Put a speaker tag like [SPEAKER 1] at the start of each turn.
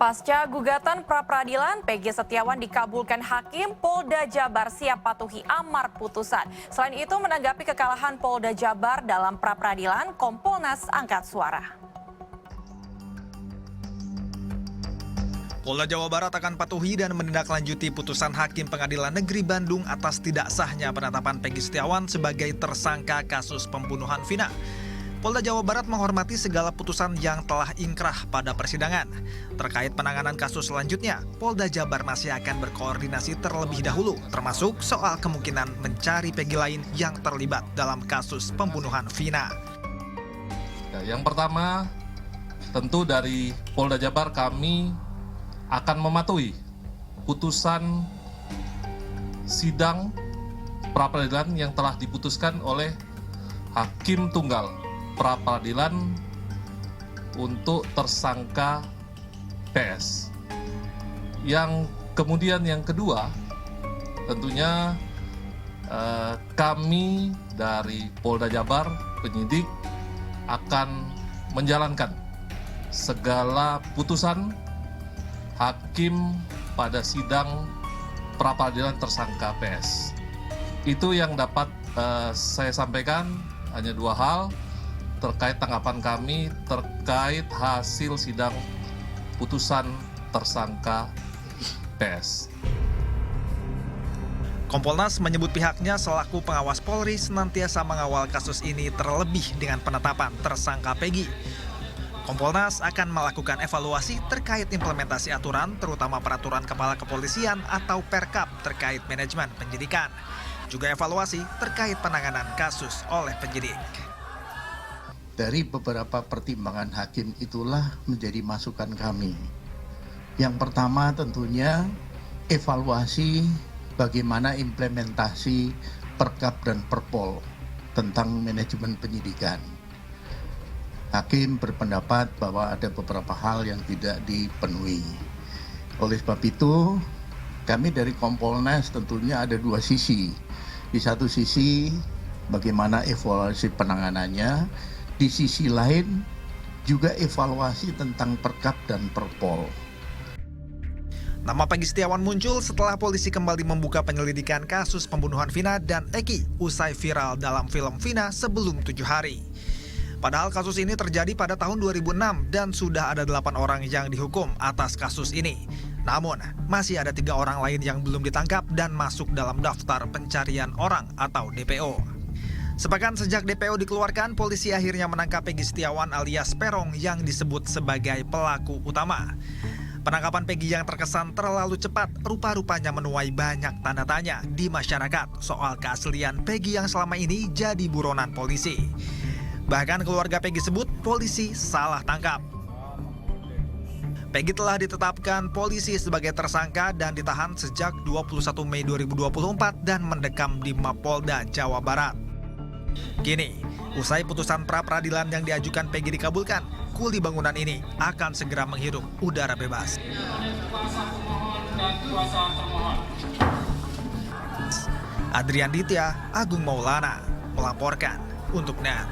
[SPEAKER 1] Pasca gugatan pra-peradilan, Peggy Setiawan dikabulkan Hakim, Polda Jabar siap patuhi amar putusan. Selain itu, menanggapi kekalahan Polda Jabar dalam pra-peradilan, Kompolnas angkat suara.
[SPEAKER 2] Polda Jawa Barat akan patuhi dan menindaklanjuti putusan Hakim Pengadilan Negeri Bandung atas tidak sahnya penetapan Peggy Setiawan sebagai tersangka kasus pembunuhan Vina. Polda Jawa Barat menghormati segala putusan yang telah inkrah pada persidangan. Terkait penanganan kasus selanjutnya, Polda Jabar masih akan berkoordinasi terlebih dahulu, termasuk soal kemungkinan mencari Peggy lain yang terlibat dalam kasus pembunuhan Vina.
[SPEAKER 3] Yang pertama, tentu dari Polda Jabar kami akan mematuhi putusan sidang pra-peradilan yang telah diputuskan oleh Hakim Tunggal pra-peradilan untuk tersangka PS. Yang kemudian yang kedua, tentunya kami dari Polda Jabar, penyidik, akan menjalankan segala putusan Hakim pada sidang pra-peradilan tersangka PS. Itu yang dapat saya sampaikan, hanya dua hal terkait tanggapan kami terkait hasil sidang putusan tersangka PS.
[SPEAKER 2] Kompolnas menyebut pihaknya selaku pengawas Polri senantiasa mengawal kasus ini terlebih dengan penetapan tersangka Peggy. Kompolnas akan melakukan evaluasi terkait implementasi aturan, terutama peraturan Kepala Kepolisian atau Perkap terkait manajemen penyidikan. Juga evaluasi terkait penanganan kasus oleh penyidik.
[SPEAKER 4] Dari beberapa pertimbangan hakim itulah menjadi masukan kami. Yang pertama tentunya evaluasi bagaimana implementasi Perkap dan Perpol tentang manajemen penyidikan. Hakim berpendapat bahwa ada beberapa hal yang tidak dipenuhi. Oleh sebab itu, kami dari Kompolnas tentunya ada dua sisi. Di satu sisi, bagaimana evaluasi penanganannya. Di sisi lain, juga evaluasi tentang Perkap dan Perpol.
[SPEAKER 2] Nama Peggy Setiawan muncul setelah polisi kembali membuka penyelidikan kasus pembunuhan Vina dan Eki usai viral dalam film Vina sebelum 7 hari. Padahal kasus ini terjadi pada tahun 2006 dan sudah ada 8 orang yang dihukum atas kasus ini. Namun, masih ada 3 orang lain yang belum ditangkap dan masuk dalam daftar pencarian orang atau DPO. Sepekan sejak DPO dikeluarkan, polisi akhirnya menangkap Peggy Setiawan alias Perong yang disebut sebagai pelaku utama. Penangkapan Peggy yang terkesan terlalu cepat rupa-rupanya menuai banyak tanda tanya di masyarakat soal keaslian Peggy yang selama ini jadi buronan polisi. Bahkan keluarga Peggy sebut polisi salah tangkap. Peggy telah ditetapkan polisi sebagai tersangka dan ditahan sejak 21 Mei 2024 dan mendekam di Mapolda Jawa Barat. Kini, usai putusan pra-peradilan yang diajukan Peggy dikabulkan, kuli bangunan ini akan segera menghirup udara bebas. Adrian Ditya, Agung Maulana melaporkan untuk NET.